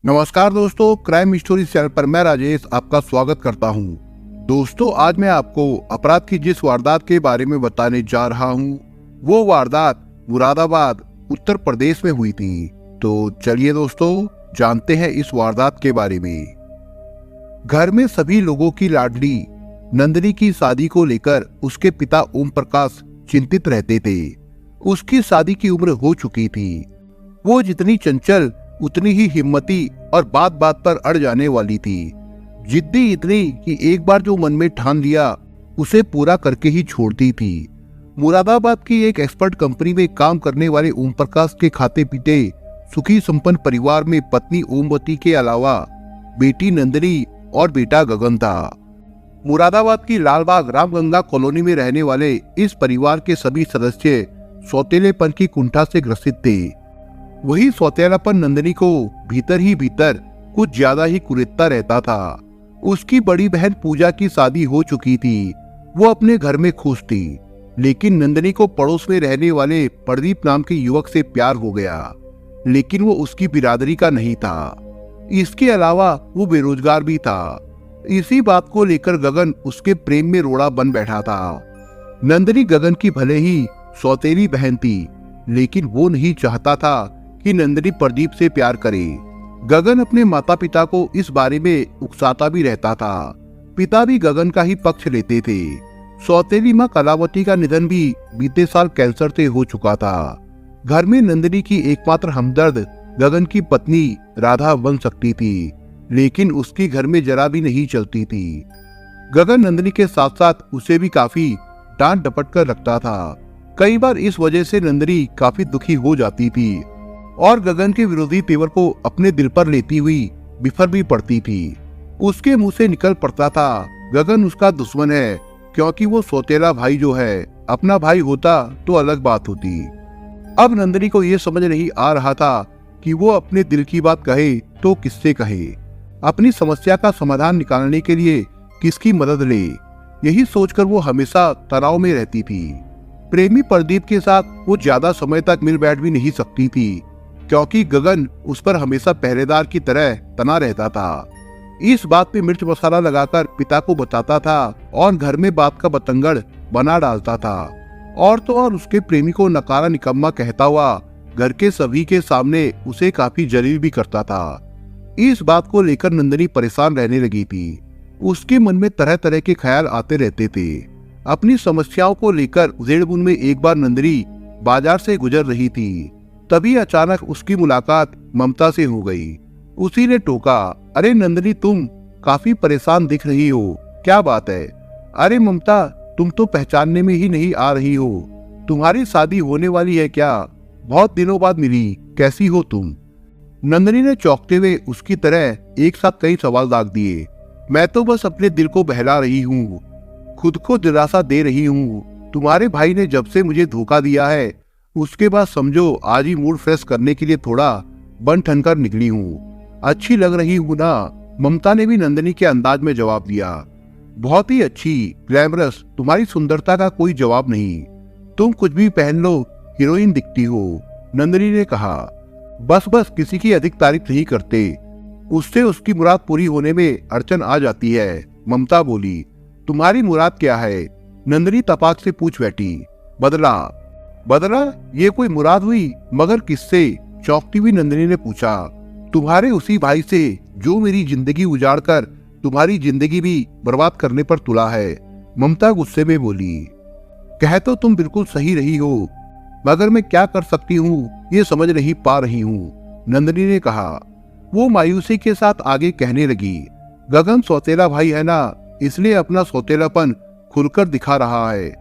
नमस्कार दोस्तों, crime story channel पर मैं राजेश आपका स्वागत करता हूं। दोस्तों, आज मैं आपको अपराध की जिस वारदात के बारे में बताने जा रहा हूं, वो वारदात मुरादाबाद उत्तर प्रदेश में हुई थी। तो चलिए दोस्तों, जानते हैं इस वारदात के बारे में। घर में सभी लोगों की लाडली नंदिनी की शादी को लेकर उसके पिता ओम प्रकाश चिंतित रहते थे। उसकी शादी की उम्र हो चुकी थी। वो जितनी चंचल उतनी ही हिम्मती और बात बात पर अड़ जाने वाली थी। जिद्दी इतनी कि एक बार जो मन में ठान लिया उसे पूरा करके ही छोड़ती थी। मुरादाबाद की एक एक्सपर्ट कंपनी में काम करने वाले ओम प्रकाश के खाते पीते सुखी संपन्न परिवार में पत्नी ओमवती के अलावा बेटी नंदिनी और बेटा गगन था। मुरादाबाद की लालबाग रामगंगा कॉलोनी में रहने वाले इस परिवार के सभी सदस्य सौतेलेपन की कुंठा से ग्रसित थे। वही सौतेलापन नंदिनी को भीतर ही भीतर कुछ ज्यादा ही कुरेदता रहता था। उसकी बड़ी बहन पूजा की शादी हो चुकी थी। वो अपने घर में खुश थी, लेकिन नंदिनी को पड़ोस में रहने वाले प्रदीप नाम के युवक से प्यार हो गया, लेकिन वो उसकी बिरादरी का नहीं था। इसके अलावा वो बेरोजगार भी था। इसी बात को लेकर गगन उसके प्रेम में रोड़ा बन बैठा था। नंदिनी गगन की भले ही सौतेली बहन थी, लेकिन वो नहीं चाहता था कि नंदिनी प्रदीप से प्यार करे। गगन अपने माता पिता को इस बारे में उकसाता भी रहता था। पिता भी गगन का ही पक्ष लेते थे। सौतेली माँ कलावती का निधन भी बीते साल कैंसर से हो चुका था। घर में नंदिनी की एकमात्र हमदर्द गगन की पत्नी राधा बन सकती थी, लेकिन उसकी घर में जरा भी नहीं चलती थी। गगन नंदिनी के साथ साथ उसे भी काफी डांट डपट कर रखता था। कई बार इस वजह से नंदिनी काफी दुखी हो जाती थी और गगन के विरोधी तेवर को अपने दिल पर लेती हुई बिफर भी पड़ती थी। उसके मुंह से निकल पड़ता था, गगन उसका दुश्मन है, क्योंकि वो सौतेला भाई जो है, अपना भाई होता तो अलग बात होती। अब नंदिनी को ये समझ नहीं आ रहा था कि वो अपने दिल की बात कहे तो किससे कहे, अपनी समस्या का समाधान निकालने के लिए किसकी मदद ले। यही सोचकर वो हमेशा तनाव में रहती थी। प्रेमी प्रदीप के साथ वो ज्यादा समय तक मिल बैठ भी नहीं सकती थी, क्योंकि गगन उस पर हमेशा पहरेदार की तरह तना रहता था। इस बात पे मिर्च मसाला लगाकर पिता को बताता था और घर में बात का बतंगड़ बना डालता था। और तो और उसके प्रेमी को नकारा निकम्मा कहता हुआ घर के सभी के सामने उसे काफी जलील भी करता था। इस बात को लेकर नंदिनी परेशान रहने लगी थी। उसके मन में तरह तरह के ख्याल आते रहते थे। अपनी समस्याओं को लेकर उधेड़बुन में एक बार नंदिनी बाजार से गुजर रही थी। तभी अचानक उसकी मुलाकात ममता से हो गई। उसी ने टोका, अरे नंदिनी, तुम काफी परेशान दिख रही हो, क्या बात है? अरे ममता, तुम तो पहचानने में ही नहीं आ रही हो। तुम्हारी शादी होने वाली है क्या? बहुत दिनों बाद मिली, कैसी हो तुम? नंदिनी ने चौंकते हुए उसकी तरह एक साथ कई सवाल दाग दिए। मैं तो बस अपने दिल को बहला रही हूँ, खुद को दिलासा दे रही हूँ। तुम्हारे भाई ने जब से मुझे धोखा दिया है, उसके बाद समझो आज ही मूड फ्रेश करने के लिए थोड़ा बन ठन कर निकली हूँ। अच्छी लग रही हूँ ना? ममता ने भी नंदिनी के अंदाज में जवाब दिया। बहुत ही अच्छी, ग्लैमरस, तुम्हारी सुंदरता का कोई जवाब नहीं। तुम कुछ भी पहन लो, हीरोइन दिखती हो, नंदिनी ने कहा। बस बस, किसी की अधिक तारीफ नहीं करते, उससे उसकी मुराद पूरी होने में अड़चन आ जाती है, ममता बोली। तुम्हारी मुराद क्या है? नंदिनी तपाक से पूछ बैठी। बदला। बदला? ये कोई मुराद हुई? मगर किससे? चौंकती हुई नंदिनी ने पूछा। तुम्हारे उसी भाई से जो मेरी जिंदगी उजाड़ कर तुम्हारी जिंदगी भी बर्बाद करने पर तुला है, ममता गुस्से में बोली। कह तो तुम बिल्कुल सही रही हो, मगर मैं क्या कर सकती हूँ ये समझ नहीं पा रही हूँ, नंदिनी ने कहा। वो मायूसी के साथ आगे कहने लगी, गगन सौतेला भाई है ना, इसलिए अपना सौतेलापन खुलकर दिखा रहा है।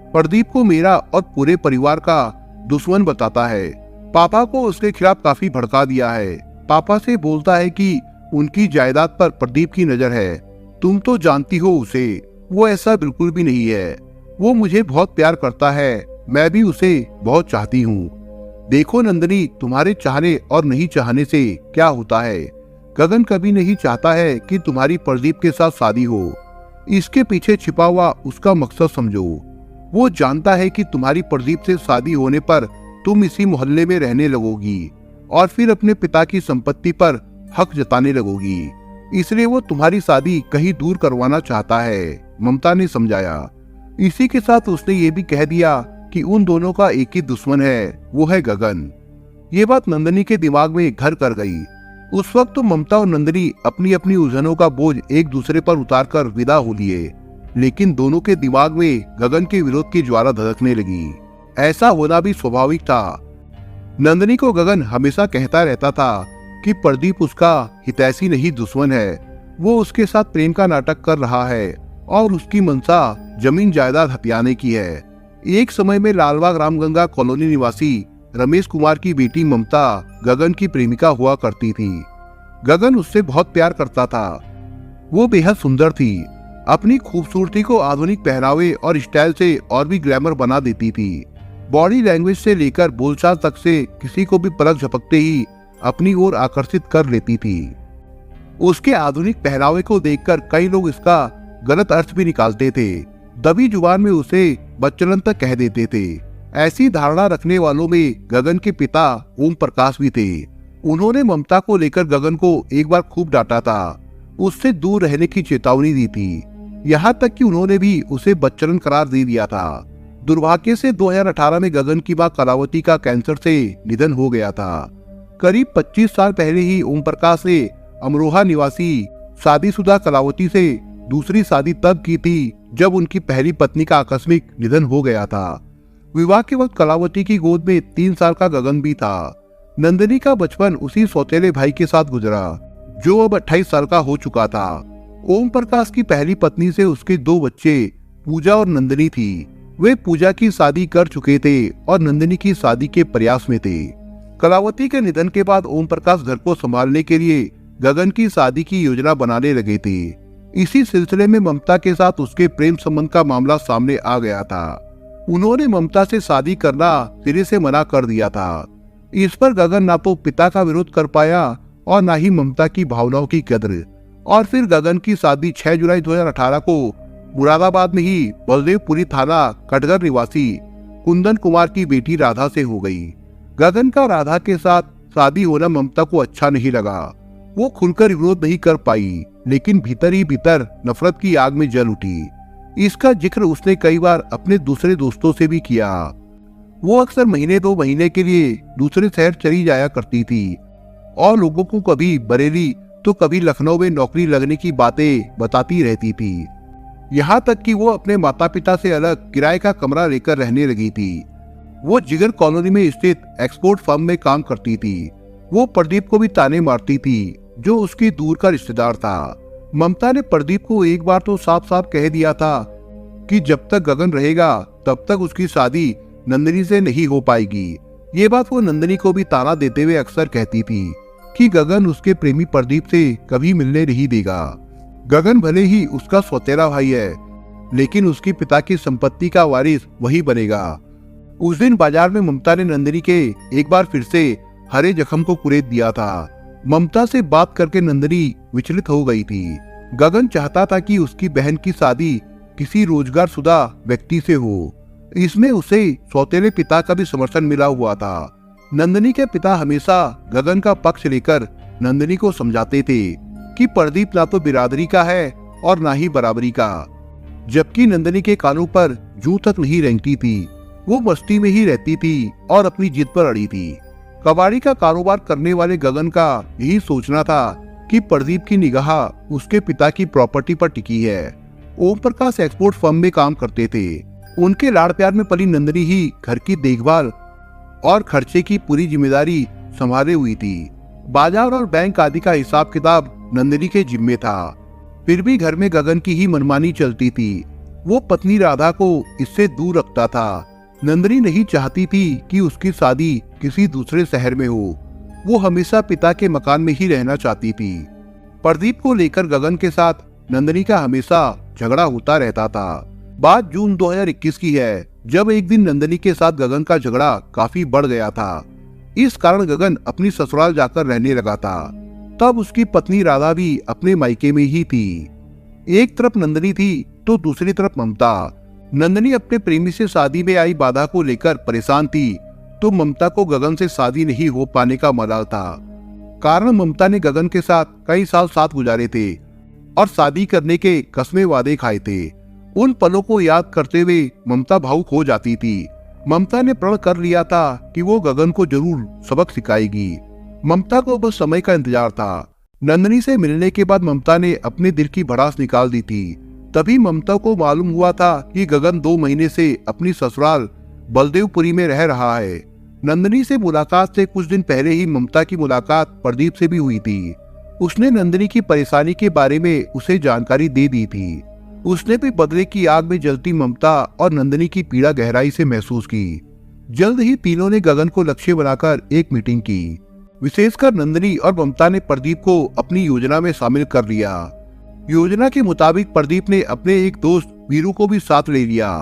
प्रदीप को मेरा और पूरे परिवार का दुश्मन बताता है। पापा को उसके खिलाफ काफी भड़का दिया है। पापा से बोलता है कि उनकी जायदाद पर प्रदीप की नजर है। तुम तो जानती हो उसे, वो ऐसा बिल्कुल भी नहीं है। वो मुझे बहुत प्यार करता है, मैं भी उसे बहुत चाहती हूँ। देखो नंदिनी, तुम्हारे चाहने और नहीं चाहने से क्या होता है। गगन कभी नहीं चाहता है कि तुम्हारी प्रदीप के साथ शादी हो। इसके पीछे छिपा हुआ उसका मकसद समझो। वो जानता है कि तुम्हारी प्रदीप से शादी होने पर तुम इसी मोहल्ले में रहने लगोगी और फिर अपने पिता की संपत्ति पर हक जताने लगोगी, इसलिए वो तुम्हारी शादी कहीं दूर करवाना चाहता है, ममता ने समझाया। इसी के साथ उसने ये भी कह दिया कि उन दोनों का एक ही दुश्मन है, वो है गगन। ये बात नंदिनी के दिमाग में घर कर गई। उस वक्त तो ममता और नंदिनी अपनी अपनी उलझनों का बोझ एक दूसरे पर उतारकर विदा हो लिए, लेकिन दोनों के दिमाग में गगन के विरोध की ज्वाला धधकने लगी। ऐसा होना भी स्वाभाविक था। नंदिनी को गगन हमेशा कहता रहता था कि प्रदीप उसका हितैषी नहीं दुश्मन है, वो उसके साथ प्रेम का नाटक कर रहा है और उसकी मंशा जमीन जायदाद हथियाने की है। एक समय में लालबाग रामगंगा कॉलोनी निवासी रमेश कुमार की बेटी ममता गगन की प्रेमिका हुआ करती थी। गगन उससे बहुत प्यार करता था। वो बेहद सुंदर थी, अपनी खूबसूरती को आधुनिक पहनावे और स्टाइल से और भी ग्लैमर बना देती थी। बॉडी लैंग्वेज से लेकर बोलचाल तक से किसी को भी पलक झपकते ही अपनी ओर आकर्षित कर लेती थी। उसके आधुनिक पहनावे को देखकर कई लोग इसका गलत अर्थ भी निकालते थे। दबी जुबान में उसे बच्चन तक कह देते थे। ऐसी धारणा रखने वालों में गगन के पिता ओम प्रकाश भी थे। उन्होंने ममता को लेकर गगन को एक बार खूब डांटा था, उससे दूर रहने की चेतावनी दी थी। यहाँ तक कि उन्होंने भी उसे बच्चन करार दे दिया था। दुर्भाग्य से 2018 में गगन की मां कलावती का कैंसर से निधन हो गया था। करीब 25 साल पहले ही ओम प्रकाश ने अमरोहा निवासी शादीशुदा कलावती से दूसरी शादी तब की थी जब उनकी पहली पत्नी का आकस्मिक निधन हो गया था। विवाह के वक्त कलावती की गोद में 3 साल का गगन भी था। नंदिनी का बचपन उसी सौतेले भाई के साथ गुजरा जो अब 28 साल का हो चुका था। ओम प्रकाश की पहली पत्नी से उसके 2 बच्चे पूजा और नंदिनी थी। वे पूजा की शादी कर चुके थे और नंदिनी की शादी के प्रयास में थे। कलावती के निधन के बाद ओम प्रकाश घर को संभालने के लिए गगन की शादी की योजना बनाने लगे थे। इसी सिलसिले में ममता के साथ उसके प्रेम संबंध का मामला सामने आ गया था। उन्होंने ममता से शादी करना सिरे से मना कर दिया था। इस पर गगन ना तो पिता का विरोध कर पाया और ना ही ममता की भावनाओं की कद्र। और फिर गगन की शादी 6 जुलाई 2018 को मुरादाबाद में ही बलदेवपुरी थाना कटघर निवासी कुंदन कुमार की बेटी राधा से हो गई। गगन का राधा के साथ शादी होना ममता को अच्छा नहीं लगा। वो खुलकर विरोध नहीं कर पाई, लेकिन भीतर ही भीतर नफरत की आग में जल उठी। इसका जिक्र उसने कई बार अपने दूसरे दोस्तों से भी किया। वो अक्सर महीने 2 महीने के लिए दूसरे शहर चली जाया करती थी और लोगों को कभी बरेली तो कभी लखनऊ में नौकरी लगने की बातें बताती रहती थी। यहाँ तक कि वो अपने माता पिता से अलग किराए का कमरा लेकर रहने लगी थी। वो जिगर कॉलोनी में स्थित एक्सपोर्ट फर्म में काम करती थी। वो प्रदीप को भी ताने मारती थी जो उसकी दूर का रिश्तेदार था। ममता ने प्रदीप को एक बार तो साफ साफ कह दिया था कि जब तक गगन रहेगा तब तक उसकी शादी नंदिनी से नहीं हो पाएगी। ये बात वो नंदिनी को भी ताना देते हुए अक्सर कहती थी कि गगन उसके प्रेमी प्रदीप से कभी मिलने नहीं देगा। गगन भले ही उसका सौतेला भाई है, लेकिन उसकी पिता की संपत्ति का वारिस वही बनेगा। उस दिन बाजार में ममता ने नंदिनी के एक बार फिर से हरे जख्म को कुरेद दिया था। ममता से बात करके नंदिनी विचलित हो गई थी। गगन चाहता था कि उसकी बहन की शादी किसी रोजगारशुदा व्यक्ति से हो। इसमें उसे सौतेले पिता का भी समर्थन मिला हुआ था। नंदिनी के पिता हमेशा गगन का पक्ष लेकर नंदिनी को समझाते थे कि प्रदीप ना तो बिरादरी का है और ना ही बराबरी का। जबकि नंदिनी के कानों पर जूं तक नहीं रेंगती थी। वो मस्ती में ही रहती थी और अपनी जिद पर अड़ी थी। कबाड़ी का कारोबार करने वाले गगन का यही सोचना था कि प्रदीप की निगाह उसके पिता की प्रॉपर्टी पर टिकी है। ओम प्रकाश एक्सपोर्ट फर्म में काम करते थे। उनके लाड़ प्यार में पली नंदिनी ही घर की देखभाल और खर्चे की पूरी जिम्मेदारी संभाले हुई थी। बाजार और बैंक आदि का हिसाब किताब नंदिनी के जिम्मे था। फिर भी घर में गगन की ही मनमानी चलती थी। वो पत्नी राधा को इससे दूर रखता था। नंदिनी नहीं चाहती थी कि उसकी शादी किसी दूसरे शहर में हो। वो हमेशा पिता के मकान में ही रहना चाहती थी। प्रदीप को लेकर गगन के साथ नंदिनी का हमेशा झगड़ा होता रहता था। बात जून 2021 की है, जब एक दिन नंदिनी के साथ गगन का झगड़ा काफी बढ़ गया था। इस कारण गगन अपनी ससुराल जाकर रहने लगा था। तब उसकी पत्नी राधा भी अपने मायके में ही थी। एक तरफ नंदिनी थी तो दूसरी तरफ ममता। नंदिनी अपने प्रेमी से शादी में आई बाधा को लेकर परेशान थी, तो ममता को गगन से शादी नहीं हो पाने का मलाल था। कारण ममता ने गगन के साथ कई साल साथ गुजारे थे और शादी करने के कसमे वादे खाए थे। उन पलों को याद करते हुए ममता भावुक हो जाती थी। ममता ने प्रण कर लिया था कि वो गगन को जरूर सबक सिखाएगी। ममता को बस समय का इंतजार था। नंदिनी से मिलने के बाद ममता ने अपने दिल की भड़ास निकाल दी थी। तभी ममता को मालूम हुआ था कि गगन 2 महीने से अपनी ससुराल बलदेवपुरी में रह रहा है। नंदिनी से मुलाकात से कुछ दिन पहले ही ममता की मुलाकात प्रदीप से भी हुई थी। उसने नंदिनी की परेशानी के बारे में उसे जानकारी दे दी थी। उसने भी बदले की आग में जलती ममता और नंदिनी की पीड़ा गहराई से महसूस की। जल्द ही तीनों ने गगन को लक्ष्य बनाकर एक मीटिंग की। विशेषकर नंदिनी और ममता ने प्रदीप को अपनी योजना में शामिल कर लिया। योजना के मुताबिक प्रदीप ने अपने एक दोस्त वीरू को भी साथ ले लिया।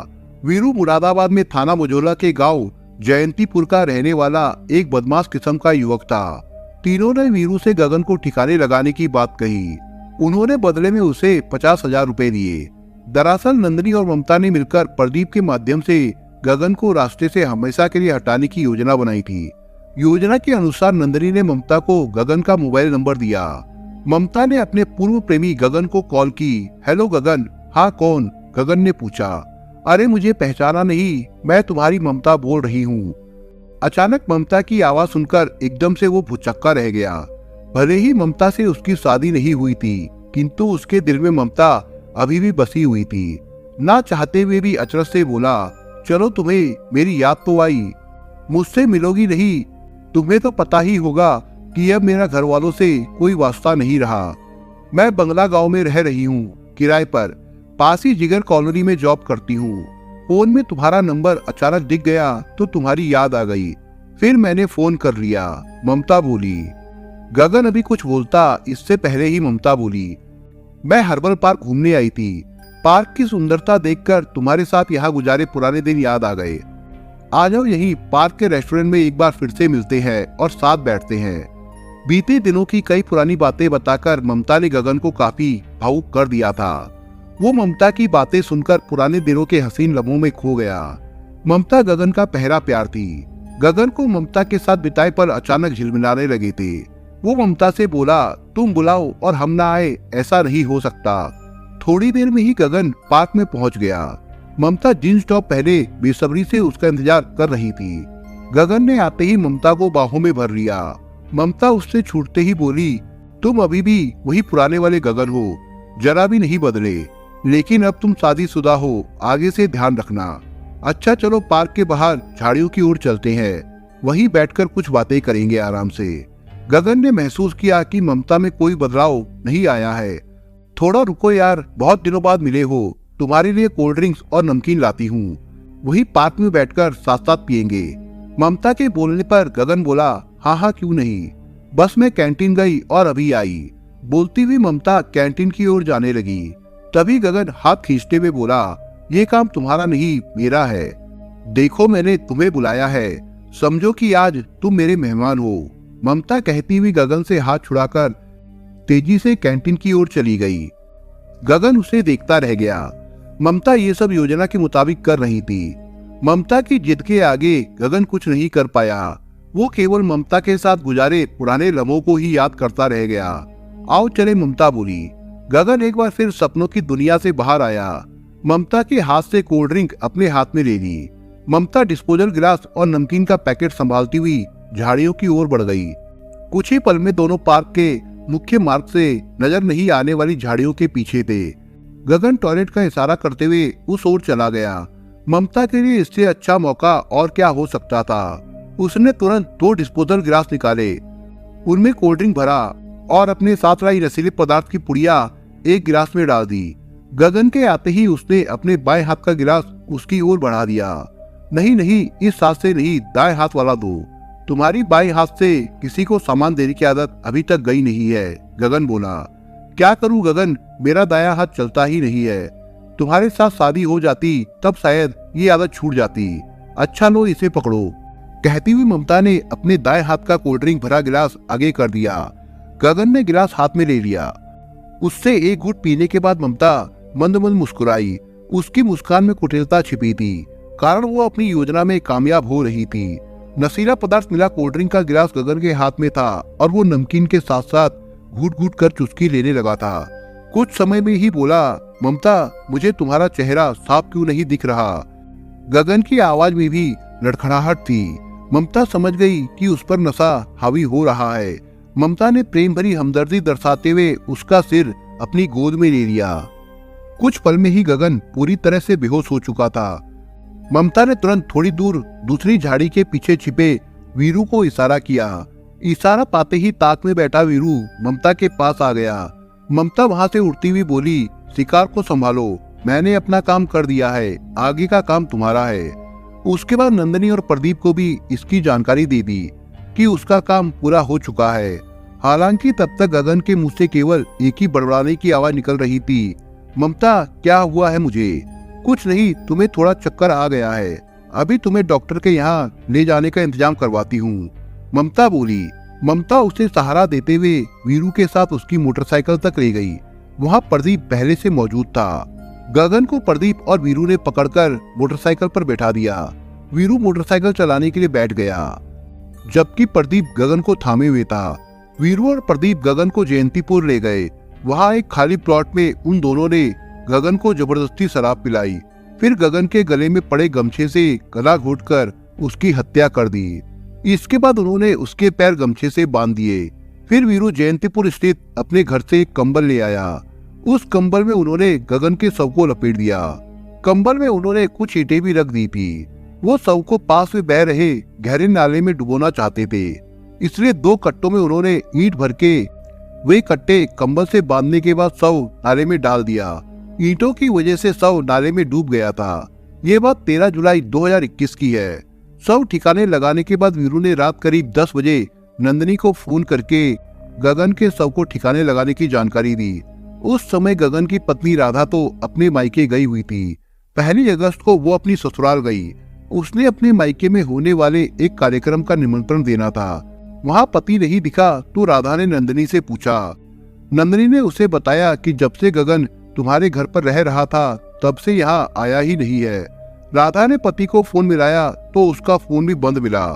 वीरू मुरादाबाद में थाना मुजोला के गांव जयंतीपुर का रहने वाला एक बदमाश किस्म का युवक था। तीनों ने वीरू से गगन को ठिकाने लगाने की बात कही। उन्होंने बदले में उसे 50,000 रुपए दिए। दरअसल नंदिनी और ममता ने मिलकर प्रदीप के माध्यम से गगन को रास्ते से हमेशा के लिए हटाने की योजना बनाई थी। योजना के अनुसार नंदिनी ने ममता को गगन का मोबाइल नंबर दिया। ममता ने अपने पूर्व प्रेमी गगन को कॉल की। हेलो गगन। हाँ कौन? गगन ने पूछा। अरे मुझे पहचाना नहीं, मैं तुम्हारी ममता बोल रही हूँ। अचानक ममता की आवाज सुनकर एकदम से वो भुचक्का रह गया। भले ही ममता से उसकी शादी नहीं हुई थी, किंतु उसके दिल में ममता अभी भी बसी हुई थी। ना चाहते हुए भी अचरज से बोला, चलो तुम्हें मेरी याद तो आई, मुझसे मिलोगी नहीं? तुम्हें तो पता ही होगा कि अब मेरा घर वालों से कोई वास्ता नहीं रहा। मैं बंगला गांव में रह रही हूँ किराए पर, पास ही जिगर कॉलोनी में जॉब करती हूँ। फोन में तुम्हारा नंबर अचानक दिख गया तो तुम्हारी याद आ गई, फिर मैंने फोन कर लिया, ममता बोली। गगन अभी कुछ बोलता इससे पहले ही ममता बोली, मैं हर्बल पार्क घूमने आई थी। पार्क की सुंदरता देखकर तुम्हारे साथ यहाँ गुजारे पुराने दिन याद आ गए। आ जाओ यहीं पार्क के रेस्टोरेंट में एक बार फिर से मिलते हैं और साथ बैठते हैं। बीते दिनों की कई पुरानी बातें बताकर ममता ने गगन को काफी भावुक कर दिया था। वो ममता की बातें सुनकर पुराने दिनों के हसीन लम्हों में खो गया। ममता गगन का पहला प्यार थी। गगन को ममता के साथ बिताए पल अचानक झिलमिलाने लगे थे। वो ममता से बोला, तुम बुलाओ और हम ना आए, ऐसा नहीं हो सकता। थोड़ी देर में ही गगन पार्क में पहुंच गया। ममता जींस टॉप पहने बेसब्री से उसका इंतजार कर रही थी। गगन ने आते ही ममता को बाहों में भर लिया। ममता उससे छूटते ही बोली, तुम अभी भी वही पुराने वाले गगन हो, जरा भी नहीं बदले, लेकिन अब तुम शादीशुदा हो, आगे से ध्यान रखना। अच्छा चलो पार्क के बाहर झाड़ियों की ओर चलते हैं, वहीं बैठकर कुछ बातें करेंगे आराम से। गगन ने महसूस किया कि ममता में कोई बदलाव नहीं आया है। थोड़ा रुको यार, बहुत दिनों बाद मिले हो, तुम्हारे लिए कोल्ड ड्रिंक्स और नमकीन लाती हूँ, वही पार्क में बैठकर साथ साथ पियेंगे। ममता के बोलने पर गगन बोला, हाँ हाँ क्यों नहीं, बस मैं कैंटीन गई और अभी आई। बोलती हुई ममता कैंटीन की ओर जाने लगी। तभी गगन हाथ खींचते हुए बोला, ये काम तुम्हारा नहीं मेरा है। देखो मैंने तुम्हें बुलाया है, समझो कि आज तुम मेरे मेहमान हो। ममता कहती हुई गगन से हाथ छुड़ाकर तेजी से कैंटीन की ओर चली गई। गगन उसे देखता रह गया। ममता ये सब योजना के मुताबिक कर रही थी। ममता की जिद के आगे गगन कुछ नहीं कर पाया। वो केवल ममता के साथ गुजारे पुराने लम्हों को ही याद करता रह गया। आओ चले, ममता बोली। गगन एक बार फिर सपनों की दुनिया से बाहर आया। ममता के हाथ से कोल्ड ड्रिंक अपने हाथ में ले ली। ममता डिस्पोजल गिलास और नमकीन का पैकेट संभालती हुई झाड़ियों की ओर बढ़ गई। कुछ ही पल में दोनों पार्क के मुख्य मार्ग से नजर नहीं आने वाली झाड़ियों के पीछे थे। गगन टॉयलेट का इशारा करते हुए उस ओर चला गया। ममता के लिए इससे अच्छा मौका और क्या हो सकता था। उसने तुरंत 2 डिस्पोजल गिलास निकाले, उनमें कोल्ड ड्रिंक भरा और अपने साथ लाई नशीले पदार्थ की पुड़िया एक गिलास में डाल दी। गगन के आते ही उसने अपने बाएं हाथ का गिलास उसकी ओर बढ़ा दिया। नहीं नहीं, इस हाथ से नहीं, दाएं हाथ वाला दो। तुम्हारी बाएं हाथ से किसी को सामान देने की आदत अभी तक गई नहीं है, गगन बोला। क्या करूं गगन, मेरा दायां हाथ चलता ही नहीं है। तुम्हारे साथ शादी हो जाती तब शायद ये आदत छूट जाती। अच्छा लो, इसे पकड़ो। कहती हुई ममता ने अपने दाएं हाथ का कोल्ड ड्रिंक भरा गिलास आगे कर दिया। गगन ने गिलास हाथ में ले लिया। उससे एक घूंट पीने के बाद ममता मंद मंद मुस्कुराई। उसकी मुस्कान में कुटिलता छिपी थी, कारण वो अपनी योजना में कामयाब हो रही थी। नशीला पदार्थ मिला कोल्ड ड्रिंक का गिलास गगन के हाथ में था और वो नमकीन के साथ साथ घूट घूट कर चुस्की लेने लगा था। कुछ समय में ही बोला, ममता, मुझे तुम्हारा चेहरा साफ क्यों नहीं दिख रहा? गगन की आवाज में भी लड़खड़ाहट थी। ममता समझ गई कि उस पर नशा हावी हो रहा है। ममता ने प्रेम भरी हमदर्दी दर्शाते हुए उसका सिर अपनी गोद में ले लिया। कुछ पल में ही गगन पूरी तरह से बेहोश हो चुका था। ममता ने तुरंत थोड़ी दूर दूसरी झाड़ी के पीछे छिपे वीरू को इशारा किया। इशारा पाते ही ताक में बैठा वीरू ममता के पास आ गया। ममता वहां से उड़ती हुई बोली, शिकार को संभालो, मैंने अपना काम कर दिया है, आगे का काम तुम्हारा है। उसके बाद नंदिनी और प्रदीप को भी इसकी जानकारी दे दी कि उसका काम पूरा हो चुका है। हालांकि तब तक गगन के मुंह से केवल एक ही बड़बड़ाने की आवाज निकल रही थी, ममता, क्या हुआ है मुझे? कुछ नहीं, तुम्हें थोड़ा चक्कर आ गया है, अभी तुम्हें डॉक्टर के यहाँ ले जाने का इंतजाम करवाती हूँ, ममता बोली। ममता उसे सहारा देते हुए वीरू के साथ उसकी मोटरसाइकिल तक ले गई। वहाँ प्रदीप पहले से मौजूद था। गगन को प्रदीप और वीरू ने पकड़कर मोटरसाइकिल पर बैठा दिया। वीरू मोटरसाइकिल चलाने के लिए बैठ गया, जबकि प्रदीप गगन को थामे हुए था। वीरू और प्रदीप गगन को जयंतीपुर ले गए। वहाँ एक खाली प्लॉट में उन दोनों ने गगन को जबरदस्ती शराब पिलाई, फिर गगन के गले में पड़े गमछे से गला घोंटकर उसकी हत्या कर दी। इसके बाद उन्होंने उसके पैर गमछे से बांध दिए। फिर वीरू जयंतीपुर स्थित अपने घर से एक कंबल ले आया। उस कंबल में उन्होंने गगन के शव को लपेट दिया। कंबल में उन्होंने कुछ ईंटें भी रख दी थी। वो शव को पास में बह रहे गहरे नाले में डुबोना चाहते थे, इसलिए 2 कट्टों में उन्होंने ईंट भर के वे कट्टे कंबल से बांधने के बाद शव नाले में डाल दिया। ईंटों की वजह से शव नाले में डूब गया था। ये बात 13 जुलाई 2021 की है। शव ठिकाने लगाने के बाद वीरू ने रात करीब 10 बजे नंदिनी को फोन करके गगन के शव को ठिकाने लगाने की जानकारी दी। उस समय गगन की पत्नी राधा तो अपने मायके गई हुई थी। 1 अगस्त को वो अपनी ससुराल गई। उसने अपने मायके में होने वाले एक कार्यक्रम का निमंत्रण देना था। वहाँ पति नहीं दिखा तो राधा ने नंदिनी से पूछा। नंदिनी ने उसे बताया कि जब से गगन तुम्हारे घर पर रह रहा था तब से यहाँ आया ही नहीं है। राधा ने पति को फोन मिलाया तो उसका फोन भी बंद मिला।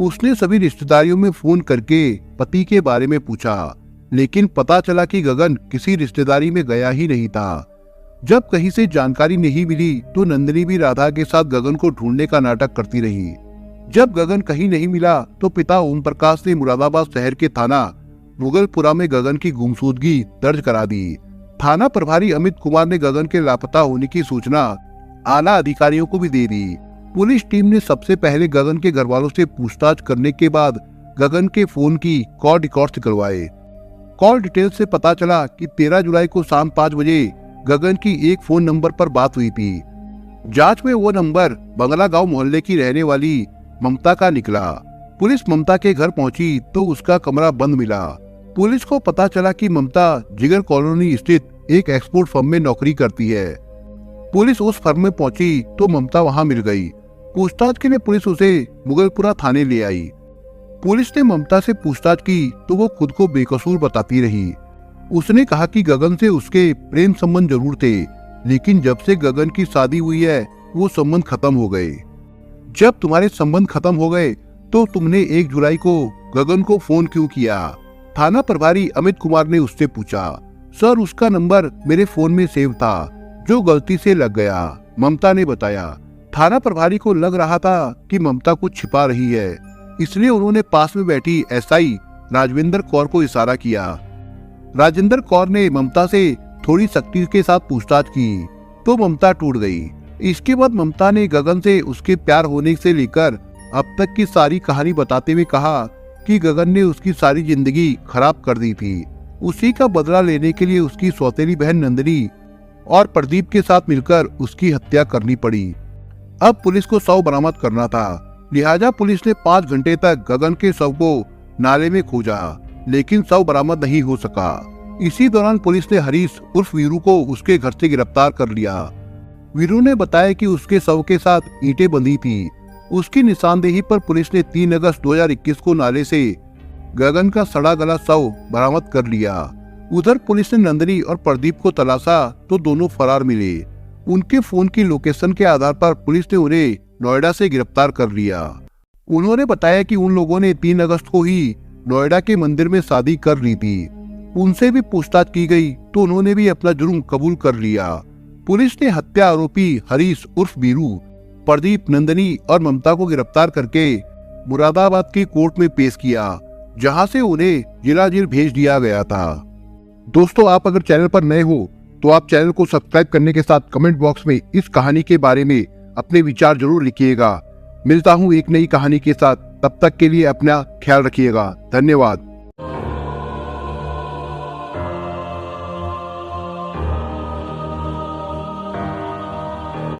उसने सभी रिश्तेदारियों में फोन करके पति के बारे में पूछा, लेकिन पता चला कि गगन किसी रिश्तेदारी में गया ही नहीं था। जब कहीं से जानकारी नहीं मिली तो नंदिनी भी राधा के साथ गगन को ढूंढने का नाटक करती रही। जब गगन कहीं नहीं मिला तो पिता ओम प्रकाश ने मुरादाबाद शहर के थाना मुगलपुरा में गगन की गुमशुदगी दर्ज करा दी। थाना प्रभारी अमित कुमार ने गगन के लापता होने की सूचना आला अधिकारियों को भी दे दी। पुलिस टीम ने सबसे पहले गगन के घर वालों से पूछताछ करने के बाद गगन के फोन की कॉल रिकॉर्ड निकलवाए। कॉल डिटेल से पता चला कि 13 जुलाई को शाम 5 बजे गगन की एक फोन नंबर पर बात हुई थी। जांच में वो नंबर बंगला गांव मोहल्ले की रहने वाली ममता का निकला। पुलिस ममता के घर पहुंची तो उसका कमरा बंद मिला। पुलिस को पता चला कि ममता जिगर कॉलोनी स्थित एक एक्सपोर्ट फर्म में नौकरी करती है। पुलिस उस फर्म में पहुंची तो ममता वहां मिल गई। पूछताछ के लिए पुलिस उसे मुगलपुरा थाने ले आई। पुलिस ने ममता से पूछताछ की तो वो खुद को बेकसूर बताती रही। उसने कहा कि गगन से उसके प्रेम संबंध जरूर थे, लेकिन जब से गगन की शादी हुई है वो संबंध खत्म हो गए। जब तुम्हारे संबंध खत्म हो गए तो तुमने 1 जुलाई को गगन को फोन क्यों किया? थाना प्रभारी अमित कुमार ने उससे पूछा। सर, उसका नंबर मेरे फोन में सेव था जो गलती से लग गया, ममता ने बताया। थाना प्रभारी को लग रहा था कि ममता कुछ छिपा रही है, इसलिए उन्होंने पास में बैठी एसआई राजविंदर कौर को इशारा किया। राजेंद्र कौर ने ममता से थोड़ी सख्ती के साथ पूछताछ की तो ममता टूट गई। इसके बाद ममता ने गगन से उसके प्यार होने से लेकर अब तक की सारी कहानी बताते हुए कहा कि गगन ने उसकी सारी जिंदगी खराब कर दी थी। उसी का बदला लेने के लिए उसकी सौतेली बहन नंदिनी और प्रदीप के साथ मिलकर उसकी हत्या करनी पड़ी। अब पुलिस को शव बरामद करना था, लिहाजा पुलिस ने 5 घंटे तक गगन के शव को नाले में खोजा, लेकिन शव बरामद नहीं हो सका। इसी दौरान पुलिस ने हरीश उर्फ वीरू को उसके घर से गिरफ्तार कर लिया। वीरू ने बताया कि उसके शव के साथ ईंटें बंधी थी। उसकी निशानदेही पर पुलिस ने 3 अगस्त 2021 को नाले से गगन का सड़ा गला शव बरामद कर लिया। उधर पुलिस ने नंदिनी और प्रदीप को तलाशा तो दोनों फरार मिले। उनके फोन की लोकेशन के आधार पर पुलिस ने उन्हें नोएडा से गिरफ्तार कर लिया। उन्होंने बताया कि उन लोगों ने 3 अगस्त को ही नोएडा के मंदिर में शादी कर ली थी। उनसे भी पूछताछ की गई तो उन्होंने भी अपना जुर्म कबूल कर लिया। पुलिस ने हत्या आरोपी हरीश उर्फ बीरू, प्रदीप, नंदनी और ममता को गिरफ्तार करके मुरादाबाद की कोर्ट में पेश किया, जहां से उन्हें जिला जेल भेज दिया गया था। दोस्तों, आप अगर चैनल पर नए हो तो आप चैनल को सब्सक्राइब करने के साथ कमेंट बॉक्स में इस कहानी के बारे में अपने विचार जरूर लिखिएगा। मिलता हूं एक नई कहानी के साथ, तब तक के लिए अपना ख्याल रखिएगा। धन्यवाद।